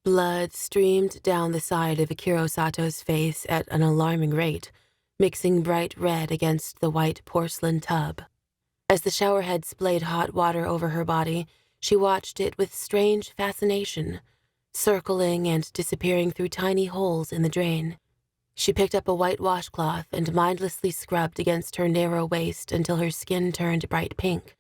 Blood streamed down the side of Akira Sato's face at an alarming rate, mixing bright red against the white porcelain tub. As the showerhead splayed hot water over her body, she watched it with strange fascination, circling and disappearing through tiny holes in the drain. She picked up a white washcloth and mindlessly scrubbed against her narrow waist until her skin turned bright pink.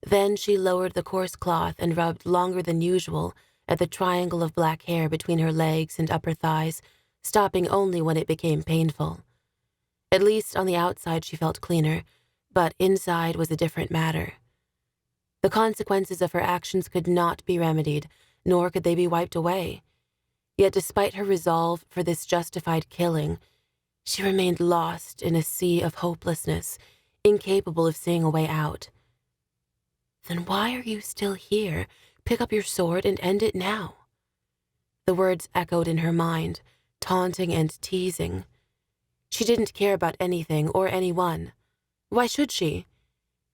Then she lowered the coarse cloth and rubbed longer than usual at the triangle of black hair between her legs and upper thighs, stopping only when it became painful. At least on the outside she felt cleaner, but inside was a different matter. The consequences of her actions could not be remedied, nor could they be wiped away. Yet despite her resolve for this justified killing, she remained lost in a sea of hopelessness, incapable of seeing a way out. "Then why are you still here? Pick up your sword and end it now." The words echoed in her mind, taunting and teasing. She didn't care about anything or anyone. Why should she?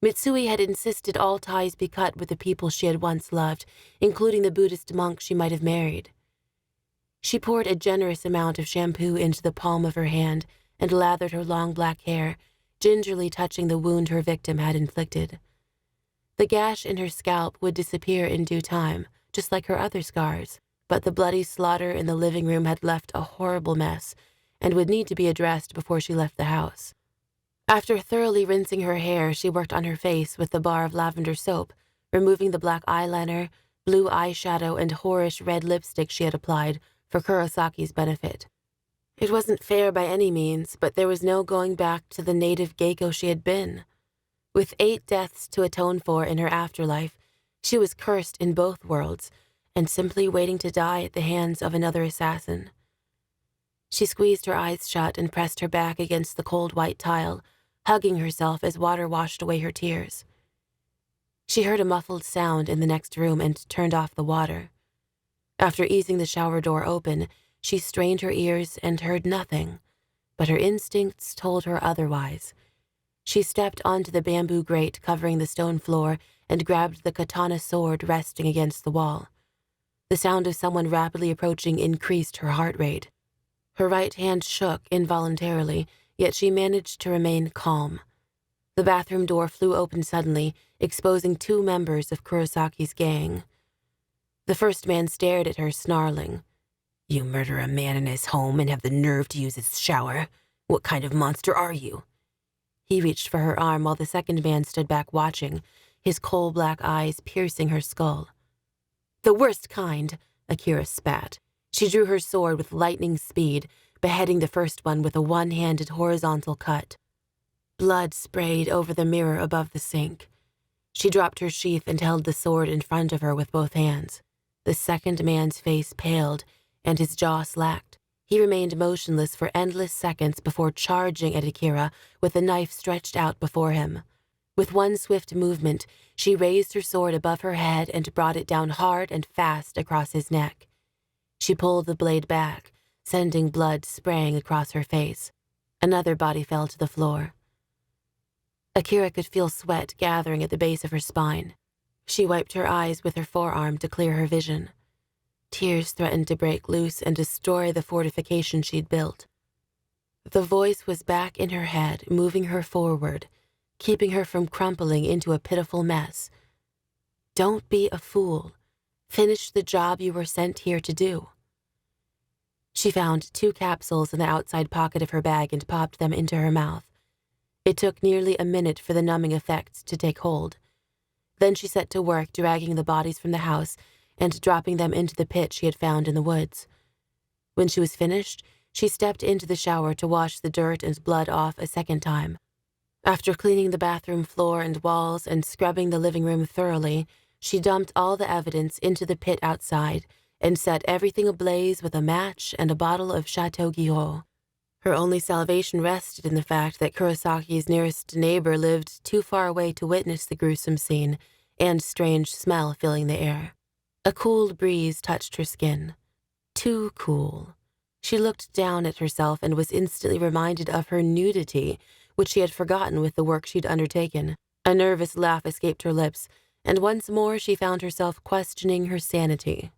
Mitsui had insisted all ties be cut with the people she had once loved, including the Buddhist monk she might have married. She poured a generous amount of shampoo into the palm of her hand and lathered her long black hair, gingerly touching the wound her victim had inflicted. The gash in her scalp would disappear in due time, just like her other scars, but the bloody slaughter in the living room had left a horrible mess and would need to be addressed before she left the house. After thoroughly rinsing her hair, she worked on her face with the bar of lavender soap, removing the black eyeliner, blue eyeshadow, and whorish red lipstick she had applied for Kurosaki's benefit. It wasn't fair by any means, but there was no going back to the native geiko she had been. With 8 deaths to atone for in her afterlife, she was cursed in both worlds and simply waiting to die at the hands of another assassin. She squeezed her eyes shut and pressed her back against the cold white tile, hugging herself as water washed away her tears. She heard a muffled sound in the next room and turned off the water. After easing the shower door open, she strained her ears and heard nothing, but her instincts told her otherwise. She stepped onto the bamboo grate covering the stone floor and grabbed the katana sword resting against the wall. The sound of someone rapidly approaching increased her heart rate. Her right hand shook involuntarily, yet she managed to remain calm. The bathroom door flew open suddenly, exposing 2 members of Kurosaki's gang. The first man stared at her, snarling. "You murder a man in his home and have the nerve to use his shower? What kind of monster are you?" He reached for her arm while the second man stood back watching, his coal-black eyes piercing her skull. "The worst kind," Akira spat. She drew her sword with lightning speed, beheading the first one with a one-handed horizontal cut. Blood sprayed over the mirror above the sink. She dropped her sheath and held the sword in front of her with both hands. The second man's face paled, and his jaw slacked. He remained motionless for endless seconds before charging at Akira with the knife stretched out before him. With one swift movement, she raised her sword above her head and brought it down hard and fast across his neck. She pulled the blade back, sending blood spraying across her face. Another body fell to the floor. Akira could feel sweat gathering at the base of her spine. She wiped her eyes with her forearm to clear her vision. Tears threatened to break loose and destroy the fortification she'd built. The voice was back in her head, moving her forward, keeping her from crumpling into a pitiful mess. "Don't be a fool. Finish the job you were sent here to do." She found 2 capsules in the outside pocket of her bag and popped them into her mouth. It took nearly a minute for the numbing effects to take hold. Then she set to work dragging the bodies from the house and dropping them into the pit she had found in the woods. When she was finished, she stepped into the shower to wash the dirt and blood off a second time. After cleaning the bathroom floor and walls and scrubbing the living room thoroughly, she dumped all the evidence into the pit outside and set everything ablaze with a match and a bottle of Chateau Guillot. Her only salvation rested in the fact that Kurosaki's nearest neighbor lived too far away to witness the gruesome scene and strange smell filling the air. A cool breeze touched her skin. Too cool. She looked down at herself and was instantly reminded of her nudity, which she had forgotten with the work she'd undertaken. A nervous laugh escaped her lips, and once more she found herself questioning her sanity.